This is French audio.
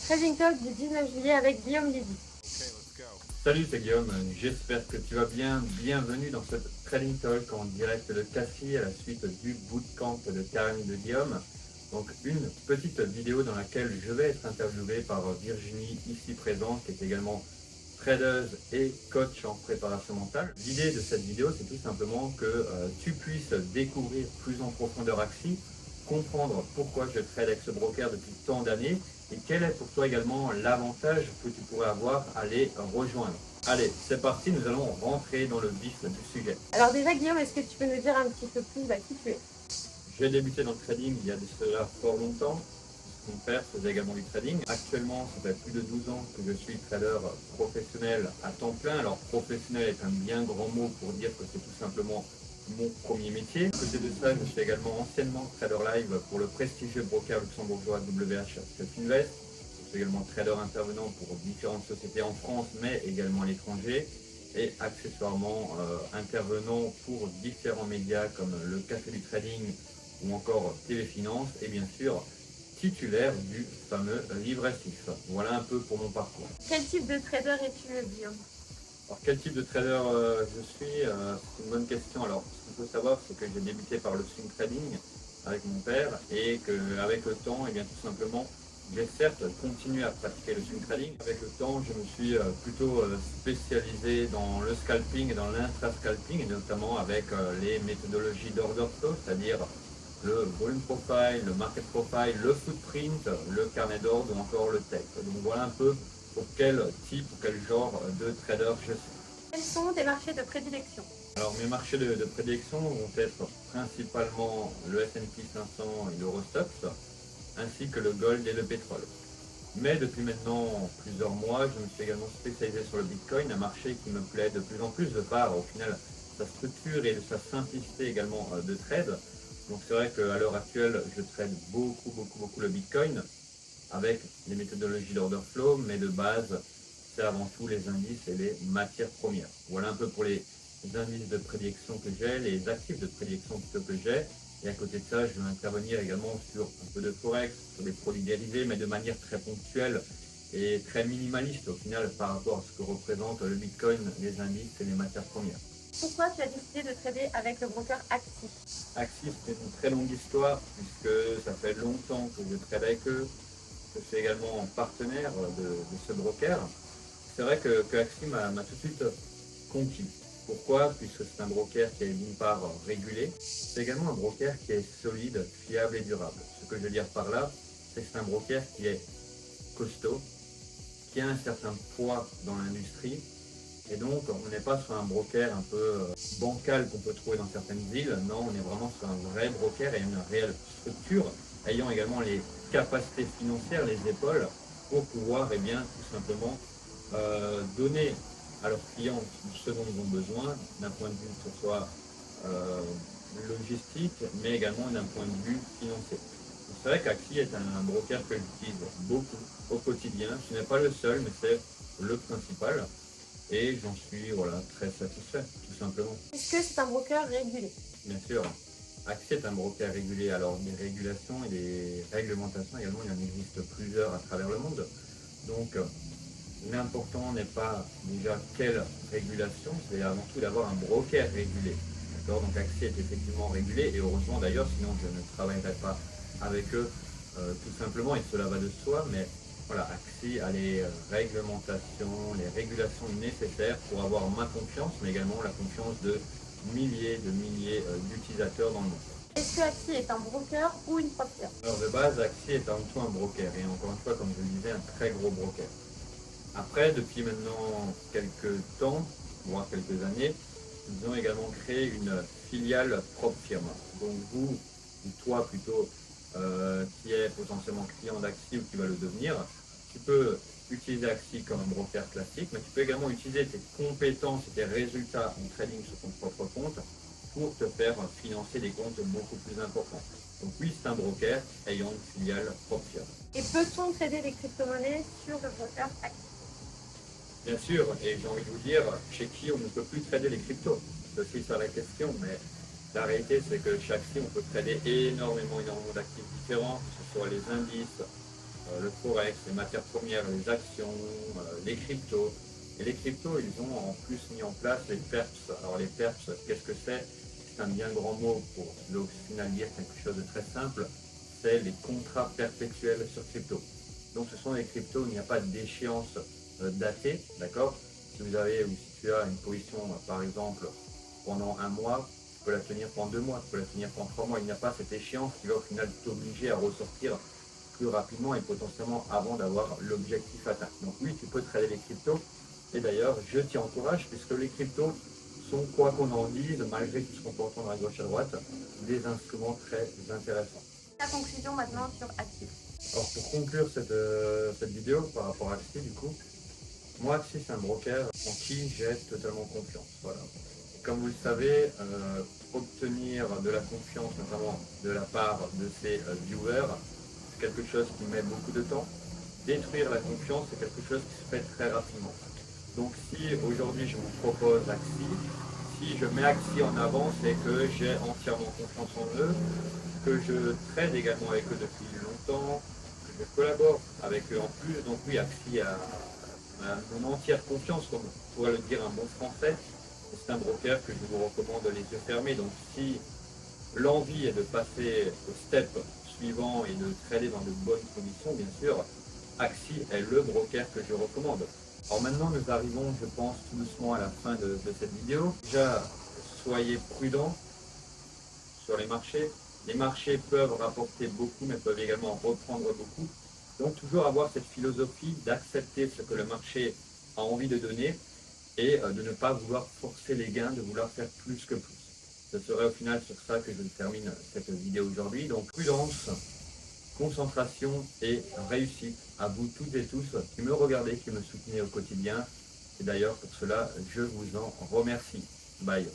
Trading Talk du 19 juillet avec Guillaume Lévy. Salut, c'est Guillaume, j'espère que tu vas bien. Bienvenue dans cette Trading Talk en direct de Cassis à la suite du bootcamp de Karim de Guillaume. Donc une petite vidéo dans laquelle je vais être interviewé par Virginie ici présente, qui est également tradeuse et coach en préparation mentale. L'idée de cette vidéo, c'est tout simplement que tu puisses découvrir plus en profondeur Axie, comprendre pourquoi je trade avec ce broker depuis tant d'années et quel est pour toi également l'avantage que tu pourrais avoir à les rejoindre. Allez, c'est parti, nous allons rentrer dans le vif du sujet. Alors déjà Guillaume, est-ce que tu peux nous dire un petit peu plus qui tu es? J'ai débuté dans le trading il y a de cela fort longtemps. Mon père faisait également du trading. Actuellement, ça fait plus de 12 ans que je suis trader professionnel à temps plein. Alors professionnel est un bien grand mot pour dire que c'est tout simplement mon premier métier. À côté de ça, je suis également anciennement trader live pour le prestigieux broker luxembourgeois WH Finvest. Je suis également trader intervenant pour différentes sociétés en France, mais également à l'étranger. Et accessoirement intervenant pour différents médias comme le Café du Trading ou encore TV Finance. Et bien sûr, titulaire du fameux livre actif. Voilà un peu pour mon parcours. Quel type de trader es-tu Guillaume? Alors quel type de trader je suis c'est une bonne question. Alors ce qu'il faut savoir, c'est que j'ai débuté par le swing trading avec mon père et qu'avec le temps, et bien tout simplement, j'ai certes continué à pratiquer le swing trading. Avec le temps, je me suis plutôt spécialisé dans le scalping et dans l'intra-scalping, et notamment avec les méthodologies d'order flow, c'est-à-dire le volume profile, le market profile, le footprint, le carnet d'ordre ou encore le tech. Donc voilà un peu pour quel type ou quel genre de trader je suis. Quels sont tes marchés de prédilection? Alors mes marchés de prédilection vont être principalement le S&P 500 et l'Eurostoxx, ainsi que le gold et le pétrole. Mais depuis maintenant plusieurs mois, je me suis également spécialisé sur le Bitcoin, un marché qui me plaît de plus en plus de par au final sa structure et de sa simplicité également de trade. Donc c'est vrai qu'à l'heure actuelle, je trade beaucoup le Bitcoin avec les méthodologies d'order flow, mais de base, c'est avant tout les indices et les matières premières. Voilà un peu pour les indices de prédilection que j'ai, les actifs de prédilection plutôt que j'ai. Et à côté de ça, je vais intervenir également sur un peu de forex, sur des produits dérivés, mais de manière très ponctuelle et très minimaliste au final par rapport à ce que représente le Bitcoin, les indices et les matières premières. Pourquoi tu as décidé de trader avec le broker Axie? Axie, c'est une très longue histoire puisque ça fait longtemps que je trade avec eux. Je suis également partenaire de ce broker. C'est vrai que Axie m'a tout de suite conquis. Pourquoi? Puisque c'est un broker qui est d'une part régulé. C'est également un broker qui est solide, fiable et durable. Ce que je veux dire par là, c'est que c'est un broker qui est costaud, qui a un certain poids dans l'industrie. Et donc, on n'est pas sur un broker un peu bancal qu'on peut trouver dans certaines villes. Non, on est vraiment sur un vrai broker et une réelle structure, ayant également les capacités financières, les épaules, pour pouvoir bien, tout simplement donner à leurs clients ce dont ils ont besoin, d'un point de vue que ce soit logistique, mais également d'un point de vue financier. C'est vrai qu'Axie est un broker que j'utilise beaucoup au quotidien. Ce n'est pas le seul, mais c'est le principal. Et j'en suis très satisfait, tout simplement. Est-ce que c'est un broker régulé? Bien sûr, Axie est un broker régulé. Alors des régulations et des réglementations également, il en existe plusieurs à travers le monde. Donc l'important n'est pas déjà quelle régulation, c'est avant tout d'avoir un broker régulé. D'accord. Donc Axie est effectivement régulé et heureusement d'ailleurs, sinon je ne travaillerai pas avec eux tout simplement et cela va de soi. Mais voilà, Axie a les réglementations, les régulations nécessaires pour avoir ma confiance, mais également la confiance de milliers d'utilisateurs dans le monde. Est-ce que Axie est un broker ou une prop firm? Alors de base, Axie est avant tout un broker et encore une fois, comme je le disais, un très gros broker. Après, depuis maintenant quelques temps, voire quelques années, nous avons également créé une filiale propre firme. Donc vous, ou toi plutôt, qui est potentiellement client d'Axie ou qui va le devenir, tu peux utiliser Axie comme un broker classique, mais tu peux également utiliser tes compétences et tes résultats en trading sur ton propre compte pour te faire financer des comptes beaucoup plus importants. Donc oui, c'est un broker ayant une filiale propre firme. Et peut-on trader les crypto-monnaies sur le broker Axie? Bien sûr, et j'ai envie de vous dire, chez qui on ne peut plus trader les cryptos. C'est aussi ça la question, mais la réalité c'est que chez Axie, on peut trader énormément d'actifs différents, que ce soit les indices, le forex, les matières premières, les actions, les cryptos. Et les cryptos, ils ont en plus mis en place les PERPS. Alors les PERPS, qu'est-ce que c'est? C'est un bien grand mot pour au final dire quelque chose de très simple. C'est les contrats perpétuels sur crypto. Donc ce sont des cryptos où il n'y a pas d'échéance datée, d'accord? Si vous avez ou si tu as une position, par exemple, pendant un mois, tu peux la tenir pendant 2 mois, tu peux la tenir pendant 3 mois. Il n'y a pas cette échéance qui va au final t'obliger à ressortir plus rapidement et potentiellement avant d'avoir l'objectif atteint. Donc oui, tu peux trader les cryptos. Et d'ailleurs, je t'y encourage puisque les cryptos sont, quoi qu'on en dise, malgré tout ce qu'on peut entendre à gauche à droite, des instruments très intéressants. Ta conclusion maintenant sur Axie. Alors pour conclure cette vidéo par rapport à Axie, du coup, moi Axie c'est un broker en qui j'ai totalement confiance. Voilà. Comme vous le savez, obtenir de la confiance, notamment de la part de ses viewers, c'est quelque chose qui met beaucoup de temps. Détruire la confiance, c'est quelque chose qui se fait très rapidement. Donc si aujourd'hui je vous propose Axie, si je mets Axie en avant, c'est que j'ai entièrement confiance en eux, que je trade également avec eux depuis longtemps, que je collabore avec eux en plus. Donc oui, Axie a mon entière confiance, comme on pourrait le dire un bon français. C'est un broker que je vous recommande les yeux fermés. Donc si l'envie est de passer au step suivant et de trader dans de bonnes conditions, bien sûr, Axie est le broker que je recommande. Alors maintenant, nous arrivons, je pense, tout doucement à la fin de cette vidéo. Déjà, soyez prudents sur les marchés. Les marchés peuvent rapporter beaucoup, mais peuvent également reprendre beaucoup. Donc toujours avoir cette philosophie d'accepter ce que le marché a envie de donner et de ne pas vouloir forcer les gains, de vouloir faire plus que plus. Ce serait au final sur ça que je termine cette vidéo aujourd'hui. Donc prudence, concentration et réussite à vous toutes et tous qui me regardez, qui me soutenez au quotidien. Et d'ailleurs pour cela, je vous en remercie. Bye.